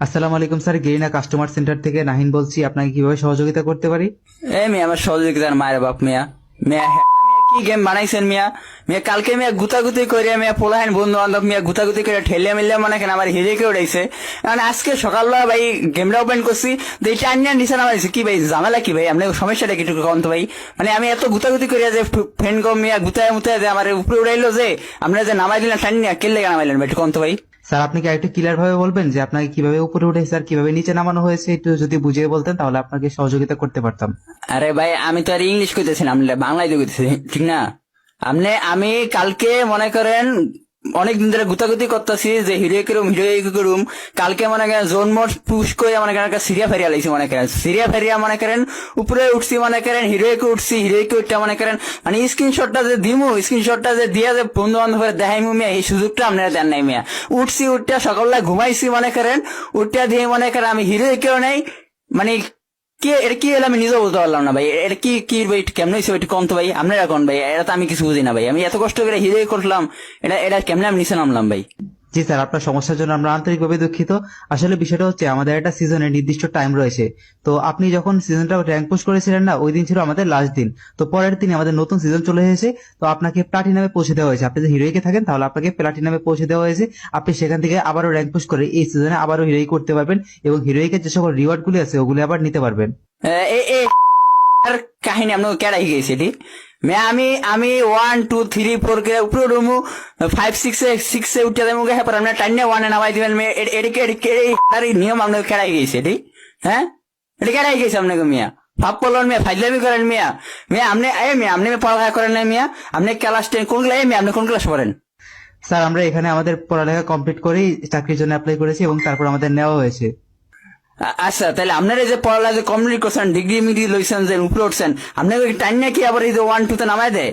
আসসালামু আলাইকুম sir, Garena customer centre থেকে নাহিন বলছি। আপনাকে কিভাবে সহযোগিতা করতে পারি? এই মিয়া আমার সহযোগিতার মায়ের বাপ মিয়া মিয়া হ্যাঁ, মিয়া কি গেম বানাইছেন মিয়া মিয়া কালকে মিয়া গুতাগুতি করে মিয়া পোলাহান বন্ধু বান্ধব মিয়া গুতাগুতি করে ঠেলিয়া মিলিয়া মনে কেন আমার হিরেকে উড়াইছে। কারণ আজকে সকালবেলা ভাই গেমটা ওপেন করছি, এইটা আনিয়া নিচে নামাইছে কি ভাই ঝামেলা কি ভাই? আপনার সমস্যাটা কি কন তো ভাই? মানে আমি এত গুতাগুতি করিয়া যে ফ্রেন্ড কম মিয়া গুতায় মুতায় যে আমার উপরে উড়াইলো, যে আপনারা যে নামাই দিলেন টানি নিয়ে কেলে নামাইলেন ভাই, একটু কন তো ভাই। স্যার, আপনি কি একটু ক্লিয়ার ভাবে বলবেন যে আপনাকে কিভাবে উপরে উঠেছে আর কিভাবে নিচে নামানো হয়েছে? একটু যদি বুঝিয়ে বলতেন তাহলে আপনাকে সহযোগিতা করতে পারতাম। আরে ভাই আমি তো আর ইংলিশ কইতেছি না, আমি বাংলায় দিয়ে কইতেছি, ঠিক না? আমি কালকে মনে করেন অনেক দিন ধরে গুতাগুতি করতেছি যে হিরো করুম। কালকে মনে করেন জোন মোড পুশ করে মনে করেন একটা সিরিয়া ফেরিয়া লাইছি, মনে করেন সিরিয়া ফেরিয়া মনে করেন উপরে উঠছি, মনে করেন হিরোইকে উঠছি, হিরোইকে উঠটা মনে করেন মানে স্ক্রিনশটটা যে দিমু, স্ক্রিনশটটা যে দিয়া যে বন্ধু বান্ধব দেখাইমু মিয়া, এই সুযোগটা আপনারা দেন নাই মিয়া। উঠছি উঠটা সকালবেলা ঘুমাইছি মনে করেন, উঠটা দিয়ে মনে করেন আমি হিরোইকেও নেই মানে কি এটা কি হলো আমি নিজেও বলতে পারলাম না ভাই। এটা কি কি ভাই কেমন হয়েছে একটু কম তো ভাই, আপনারা কোন ভাই? এটা তো আমি কিছু বুঝি না ভাই, আমি এত কষ্ট করে হিরো করলাম, এটা এটা কেমনে আমি নিচে নামলাম ভাই? জি স্যার, আপনার সমস্যার জন্য আমরা আন্তরিকভাবে দুঃখিত। আসলে বিষয়টা হচ্ছে আমাদের একটা সিজনের নির্দিষ্ট টাইম রয়েছে। তো আপনি যখন সিজনটা র্যাঙ্ক পুশ করেছিলেন না, ওই দিন ছিল আমাদের লাস্ট দিন। তো পরের দিন আমাদের নতুন সিজন চলে এসেছে। তো আপনাকে প্লাটিনামে পৌঁছে দেওয়া হয়েছে। আপনি যদি হিরোইকে থাকেন তাহলে আপনাকে প্লাটিনামে পৌঁছে দেওয়া হয়েছে। আপনি সেখান থেকে আবারও র্যাঙ্ক পুশ করে এই সিজনে আবারও হিরোই করতে পারবেন এবং হিরোইকের যে সকল রিওয়ার্ড গুলি আছে ওগুলি আবার নিতে পারবেন। এ এ আর কাহিনী আপনাকে কেডাই গেছে এটি মে আমি আমি 1 2 3 4 কে উপরে রুমু 5 6 এ উঠে দেবো, হ্যাঁ পর আপনার টাইনে ওয়ানে নামাই দিবেন মে এদিকে নিয়ম আপনাকে কেডাই গেছে এটি? হ্যাঁ এটা কেডাই গেছে আপনাকে মিয়া? ভাব পড়লেন মিয়া, ফাইজলামি করেন মিয়া। মিয়া আপনি মিয়া আপনি পড়ালেখা করেন না মিয়া? আপনি ক্লাস 10 কোন ক্লাস মিয়া? আপনি কোন ক্লাস পড়েন? স্যার, আমরা এখানে আমাদের পড়ালেখা কমপ্লিট করেই চাকরির জন্য অ্যাপ্লাই করেছি এবং তারপর আমাদের নেওয়া হয়েছে। আচ্ছা তাহলে আপনারা যে পড়ালেখা কমপ্লিট করছেন, ডিগ্রি মিগ্রি লইছেন, যে উপরে উঠছেন, আপনাকে টাইম নাকি আবার এই যে 1 2 তে নামাই দেয়?